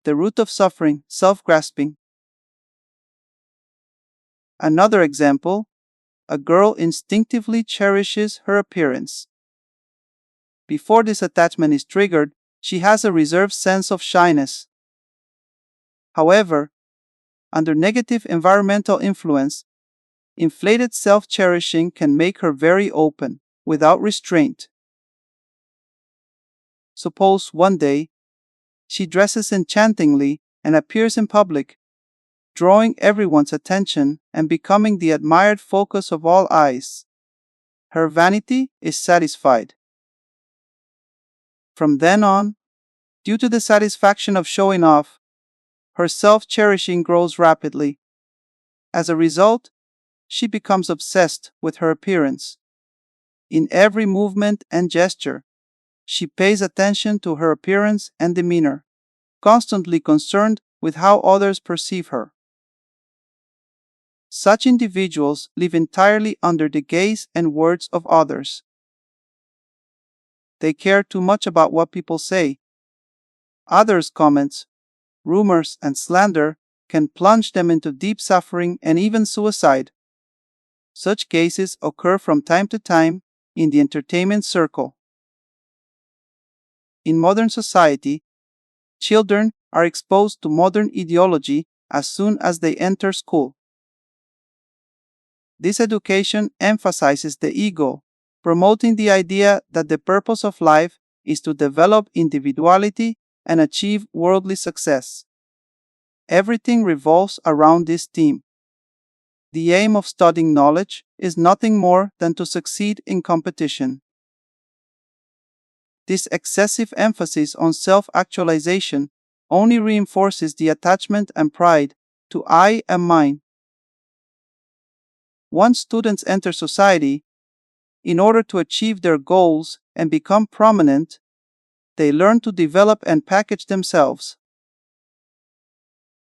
the root of suffering, self-grasping. Another example, a girl instinctively cherishes her appearance. Before this attachment is triggered, she has a reserved sense of shyness. However, under negative environmental influence, inflated self-cherishing can make her very open, without restraint. Suppose one day, she dresses enchantingly and appears in public, drawing everyone's attention and becoming the admired focus of all eyes. Her vanity is satisfied. From then on, due to the satisfaction of showing off, her self-cherishing grows rapidly. As a result, she becomes obsessed with her appearance. In every movement and gesture, she pays attention to her appearance and demeanor, constantly concerned with how others perceive her. Such individuals live entirely under the gaze and words of others. They care too much about what people say. Others' comments, rumors, and slander can plunge them into deep suffering and even suicide. Such cases occur from time to time in the entertainment circle. In modern society, children are exposed to modern ideology as soon as they enter school. This education emphasizes the ego, promoting the idea that the purpose of life is to develop individuality and achieve worldly success. Everything revolves around this theme. The aim of studying knowledge is nothing more than to succeed in competition. This excessive emphasis on self-actualization only reinforces the attachment and pride to I and mine. Once students enter society, in order to achieve their goals and become prominent, they learn to develop and package themselves.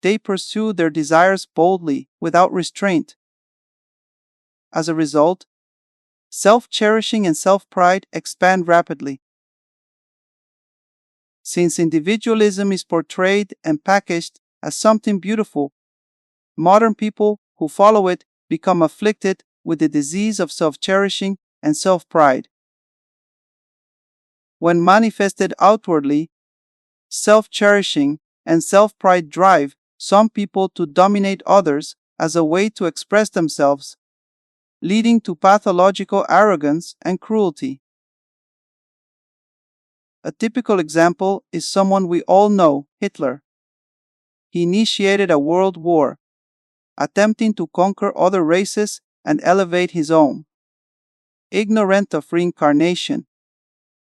They pursue their desires boldly, without restraint. As a result, self-cherishing and self-pride expand rapidly. Since individualism is portrayed and packaged as something beautiful, modern people who follow it become afflicted with the disease of self-cherishing and self-pride. When manifested outwardly, self-cherishing and self-pride drive some people to dominate others as a way to express themselves, leading to pathological arrogance and cruelty. A typical example is someone we all know, Hitler. He initiated a world war, attempting to conquer other races and elevate his own. Ignorant of reincarnation,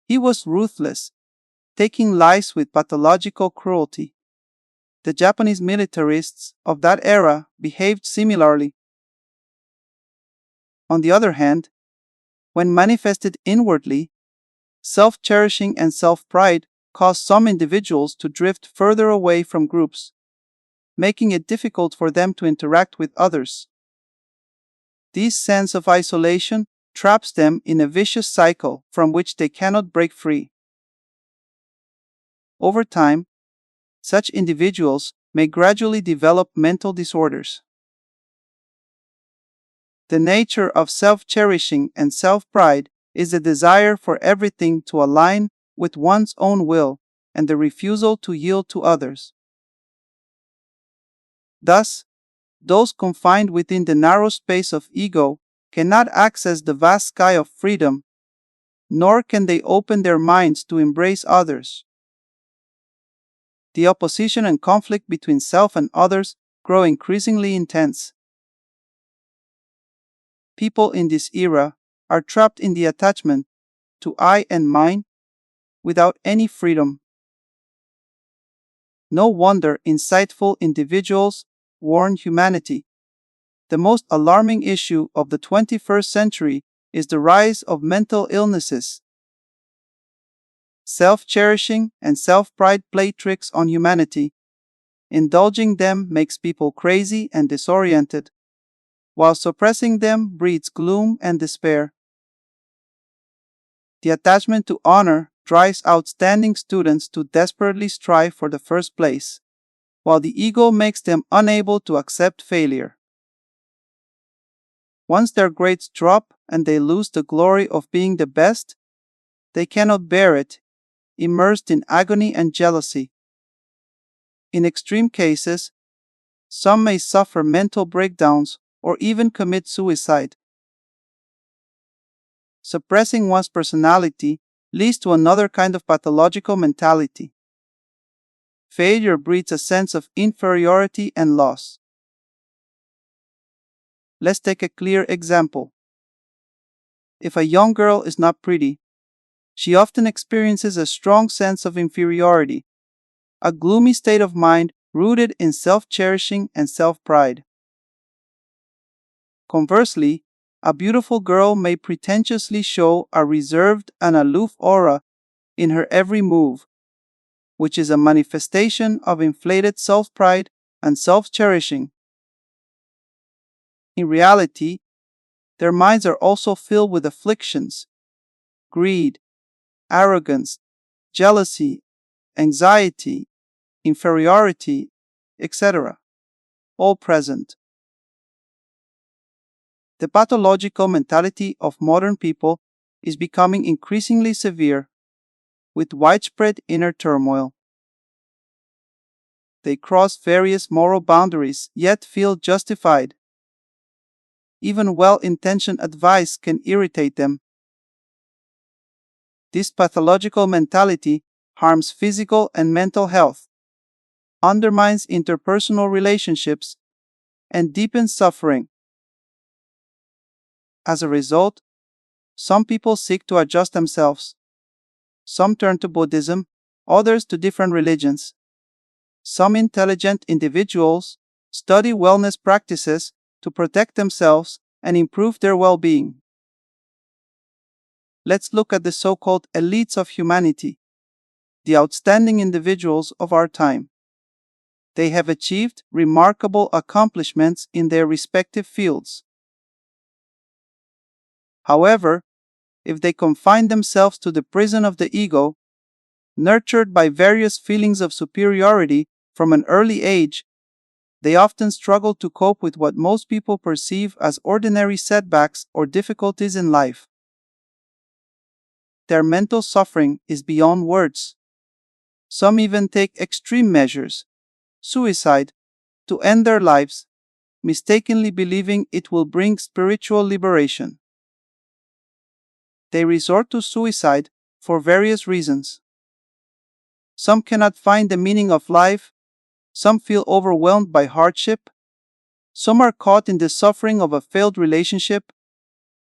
he was ruthless, taking lives with pathological cruelty. The Japanese militarists of that era behaved similarly. On the other hand, when manifested inwardly, self-cherishing and self-pride cause some individuals to drift further away from groups, making it difficult for them to interact with others. This sense of isolation traps them in a vicious cycle from which they cannot break free. Over time, such individuals may gradually develop mental disorders. The nature of self-cherishing and self-pride is the desire for everything to align with one's own will and the refusal to yield to others. Thus, those confined within the narrow space of ego cannot access the vast sky of freedom, nor can they open their minds to embrace others. The opposition and conflict between self and others grow increasingly intense. People in this era are trapped in the attachment to I and mine without any freedom. No wonder insightful individuals warn humanity. The most alarming issue of the 21st century is the rise of mental illnesses. Self-cherishing and self-pride play tricks on humanity. Indulging them makes people crazy and disoriented, while suppressing them breeds gloom and despair. The attachment to honor drives outstanding students to desperately strive for the first place. while the ego makes them unable to accept failure. Once their grades drop and they lose the glory of being the best, they cannot bear it, immersed in agony and jealousy. In extreme cases, some may suffer mental breakdowns or even commit suicide. Suppressing one's personality leads to another kind of pathological mentality. Failure breeds a sense of inferiority and loss. Let's take a clear example. If a young girl is not pretty, she often experiences a strong sense of inferiority, a gloomy state of mind rooted in self-cherishing and self-pride. Conversely, a beautiful girl may pretentiously show a reserved and aloof aura in her every move, which is a manifestation of inflated self-pride and self-cherishing. In reality, their minds are also filled with afflictions, greed, arrogance, jealousy, anxiety, inferiority, etc., all present. The pathological mentality of modern people is becoming increasingly severe, with widespread inner turmoil. They cross various moral boundaries yet feel justified. Even well-intentioned advice can irritate them. This pathological mentality harms physical and mental health, undermines interpersonal relationships, and deepens suffering. As a result, some people seek to adjust themselves. Some turn to Buddhism, others to different religions. Some intelligent individuals study wellness practices to protect themselves and improve their well-being. Let's look at the so-called elites of humanity, the outstanding individuals of our time. They have achieved remarkable accomplishments in their respective fields. However, if they confine themselves to the prison of the ego, nurtured by various feelings of superiority from an early age, they often struggle to cope with what most people perceive as ordinary setbacks or difficulties in life. Their mental suffering is beyond words. Some even take extreme measures, suicide, to end their lives, mistakenly believing it will bring spiritual liberation. They resort to suicide for various reasons. Some cannot find the meaning of life, some feel overwhelmed by hardship, some are caught in the suffering of a failed relationship,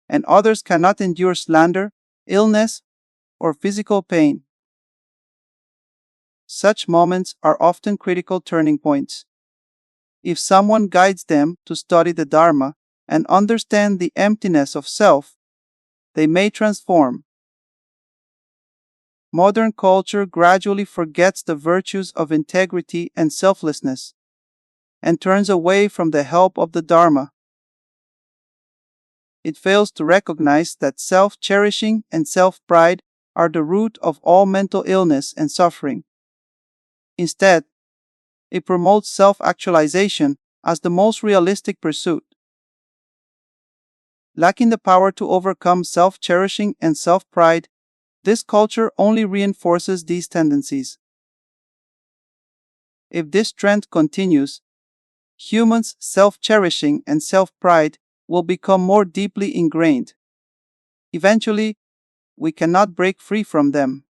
and others cannot endure slander, illness, or physical pain. Such moments are often critical turning points. If someone guides them to study the Dharma and understand the emptiness of self, they may transform. Modern culture gradually forgets the virtues of integrity and selflessness and turns away from the help of the Dharma. It fails to recognize that self-cherishing and self-pride are the root of all mental illness and suffering. Instead, it promotes self-actualization as the most realistic pursuit. Lacking the power to overcome self-cherishing and self-pride, this culture only reinforces these tendencies. If this trend continues, humans' self-cherishing and self-pride will become more deeply ingrained. Eventually, we cannot break free from them.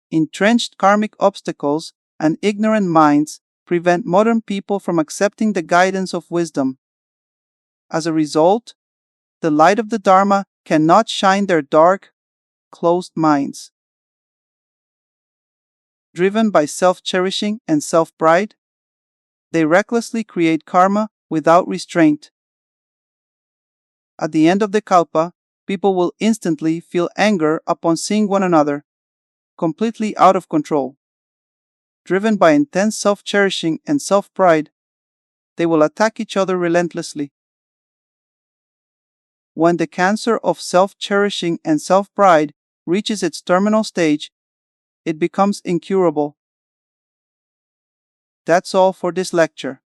Entrenched karmic obstacles and ignorant minds prevent modern people from accepting the guidance of wisdom. As a result, the light of the Dharma cannot shine their dark, closed minds. Driven by self-cherishing and self-pride, they recklessly create karma without restraint. At the end of the kalpa, people will instantly feel anger upon seeing one another, completely out of control. Driven by intense self-cherishing and self-pride, they will attack each other relentlessly. When the cancer of self-cherishing and self-pride reaches its terminal stage, it becomes incurable. That's all for this lecture.